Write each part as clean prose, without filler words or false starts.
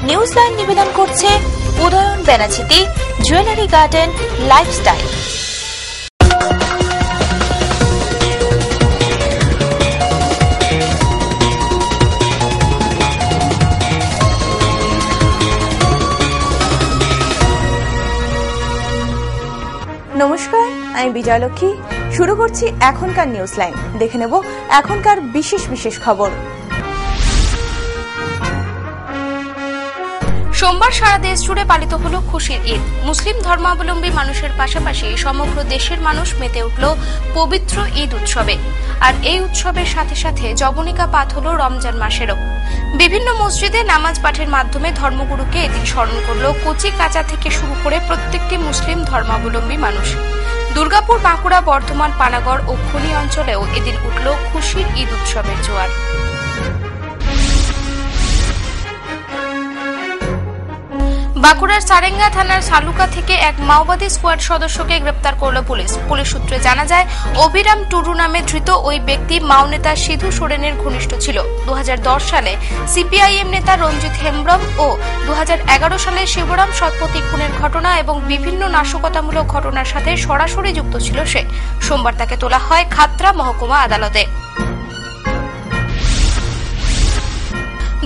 News line নিবেদন করছে Udayan Benachiti jewellery garden lifestyle. নমস্কার, আমি বিজয়লক্ষ্মী। শুরু করছি এখনকার নিউজ লাইন। দেখে নেব এখনকার বিশেষ বিশেষ খবর। সোমবার সারা দেশ জুড়ে পালিত হলো খুশির ঈদ। মুসলিম ধর্মাবলম্বী মানুষের পাশাপাশি সমগ্র দেশের মানুষ মেতে উঠল পবিত্র ঈদ উৎসবে। আর এই উৎসবের সাথে সাথে যবনিকাপাত হলো রমজান মাসেরও। বিভিন্ন মসজিদে নামাজ পাঠের মাধ্যমে ধর্মগুরুকে এদিন স্মরণ করল কচি কাঁচা থেকে শুরু করে প্রত্যেকটি মুসলিম ধর্মাবলম্বী মানুষ। দুর্গাপুর, বাঁকুড়া, বর্ধমান, পানাগড় ও খনি অঞ্চলেও এদিন উঠল খুশির ঈদ উৎসবের জোয়ার। বাঁকুড়ার সারেঙ্গা থানার সালুকা থেকে এক মাওবাদী স্কোয়াড সদস্যকে গ্রেপ্তার করল পুলিশ। পুলিশ সূত্রে জানা যায়, অভিরাম টুডু নামে ধৃত ওই ব্যক্তি মাও নেতা সিধু সোরেনের ঘনিষ্ঠ ছিল। 2010 সালে সিপিআইএম নেতা রঞ্জিত হেমব্রম ও 2011 সালে শিবরাম শতপথী খুনের ঘটনা এবং বিভিন্ন নাশকতামূলক ঘটনার সাথে সরাসরি যুক্ত ছিল সে। সোমবার তাকে তোলা হয় খাতড়া মহকুমা আদালতে।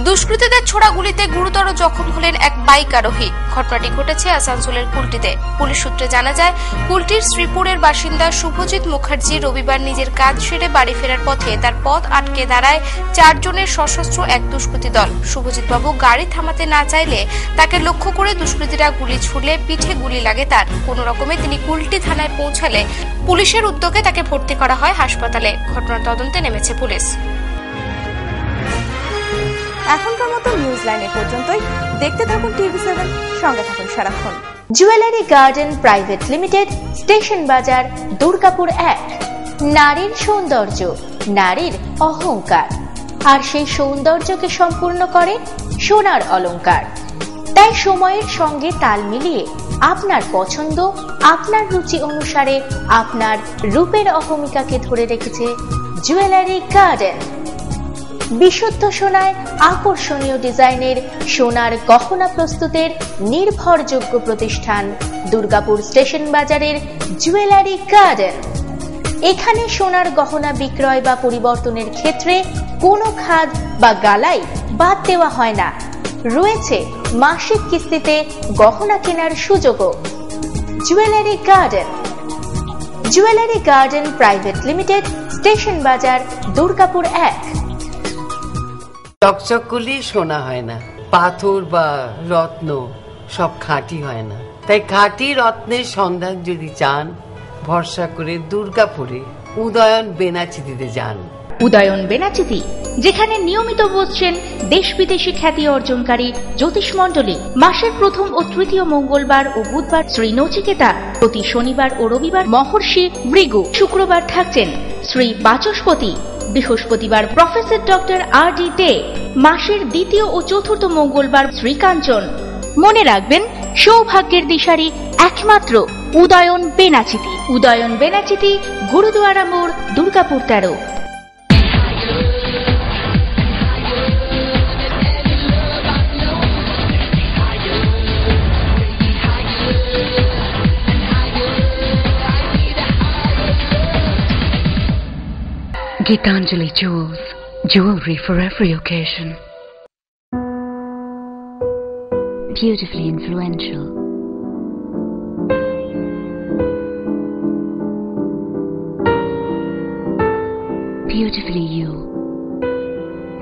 দুষ্কৃতীদের ছোড়া গুলিতে গুরুতর জখম হলেন এক বাইক আরোহী। ঘটনাটি ঘটেছে আসানসোলের কুলটিতে। পুলিশ সূত্রে জানা যায়, কুলটির শ্রীপুরের বাসিন্দা শুভজিৎ মুখার্জি রবিবার নিজের কাজ সেরে বাড়ি ফেরার পথে তার পথ আটকে দাঁড়ায় 4 জনের সশস্ত্র এক দুষ্কৃতী দল। শুভজিৎ বাবু গাড়ি থামাতে না চাইলে তাকে লক্ষ্য করে দুষ্কৃতীরা গুলি ছুড়লে পিঠে গুলি লাগে তার। কোনো রকমে তিনি কুলটি থানায় পৌঁছালে পুলিশের উদ্যোগে তাকে ভর্তি করা হয় হাসপাতালে। ঘটনার তদন্তে নেমেছে পুলিশ। এখনকার মতো নিউজ লাইন এ পর্যন্তই। দেখতে থাকুন TV7, সঙ্গে থাকুন সারাক্ষণ। Jewellery garden private limited, station বাজার, দুর্গাপুর 1। নারীর সৌন্দর্য, নারীর অহংকার, আর সেই সৌন্দর্যকে সম্পূর্ণ করে সোনার অলংকার। তাই সময়ের সঙ্গে তাল মিলিয়ে আপনার পছন্দ, আপনার রুচি অনুসারে আপনার রূপের অহমিকাকে ধরে রেখেছে জুয়েলারি গার্ডেন। বিশুদ্ধ সোনায় আকর্ষণীয় ডিজাইনের সোনার গহনা প্রস্তুতের নির্ভরযোগ্য প্রতিষ্ঠান দুর্গাপুর স্টেশন বাজারের জুয়েলারি গার্ডেন। এখানে সোনার গহনা বিক্রয় বা পরিবর্তনের ক্ষেত্রে কোনো খাদ বা গালাই বাদ দেওয়া হয় না। রয়েছে মাসিক কিস্তিতে গহনা কেনার সুযোগও। Jewellery garden, jewellery garden private limited, station বাজার, দুর্গাপুর 1। চকচকগুলি সোনা হয় না, পাথর বা রত্ন সব খাঁটি হয় না। তাই খাঁটি রত্নের সন্ধান যদি চান, ভরসা করে দুর্গাপুরে উদয়ন বেনাচিতিতে যান। উদয়ন বেনাচিতি, যেখানে নিয়মিত বসছেন দেশ বিদেশি খ্যাতি অর্জনকারী জ্যোতিষ মণ্ডলী। মাসের প্রথম ও তৃতীয় মঙ্গলবার ও বুধবার শ্রী নচিকেতা, প্রতি শনিবার ও রবিবার মহর্ষি ভৃগু, শুক্রবার থাকছেন শ্রী বাচস্পতি, বৃহস্পতিবার প্রফেসর ডক্টর R.D. দে, মাসের দ্বিতীয় ও চতুর্থ মঙ্গলবার শ্রীকাঞ্চন। মনে রাখবেন, সৌভাগ্যের দিশারি একমাত্র উদয়ন বেনাচিতি। উদয়ন বেনাচিতি, গুরুদুয়ারা মোড়, Durgapur 13। Gitanjali Jewels, jewelry for every occasion. Beautifully influential. Beautifully you.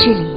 Chili.